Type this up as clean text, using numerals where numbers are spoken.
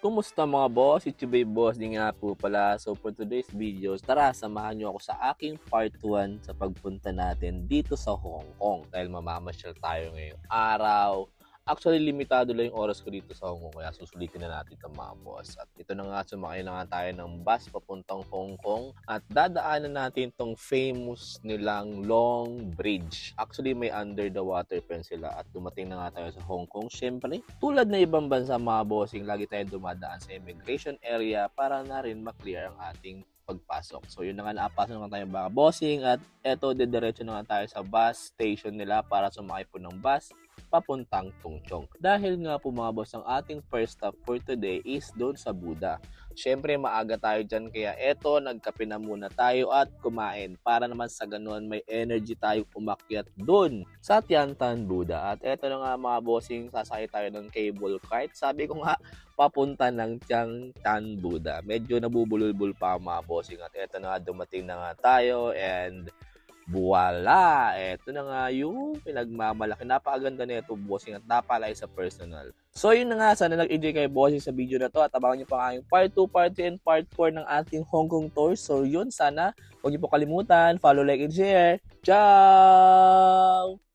Kumusta mga boss? It's your babe boss din nga po pala. So for today's videos, tara samahan nyo ako sa aking part 1 sa pagpunta natin dito sa Hong Kong. Dahil mamamasyal tayo ngayong araw. Actually, limitado lang yung oras ko dito sa Hong Kong, kaya susulitin na natin ito mga boss. At ito na nga, sumakay na nga tayo ng bus papuntang Hong Kong. At dadaanan natin tong famous nilang Long Bridge. Actually, may under the water pen sila at dumating na nga tayo sa Hong Kong. Siyempre, tulad na ibang bansa mga bossing, lagi tayong dumadaan sa immigration area para na rin maklear ang ating pagpasok. So yun na nga, nakapasok na tayo mga bossing at eto, didiretso na nga tayo sa bus station nila para sumakay po ng bus papuntang Tung Chong. Dahil nga po mga boss, ang ating first stop for today is doon sa Buddha. Siyempre maaga tayo dyan, kaya eto, nagkape na muna tayo at kumain para naman sa ganun may energy tayo umakyat doon sa Tiantan Buddha. At eto na nga mga bossing, sasakay tayo ng cable cart. Sabi ko nga, papunta ng Tiantan Buddha. Medyo nabubulol-bul pa mga bossing at eto na nga, dumating na nga tayo and voila! Eto na nga yung pinagmamalaki. Napakaganda na ito, bossing, at napalay sa personal. So yun na nga, sana nag-enjoy kayo bossing sa video na to at abangan nyo pa ang part 2, part 3, and part 4 ng ating Hong Kong tour. So yun, sana huwag nyo po kalimutan, follow, like, and share. Ciao!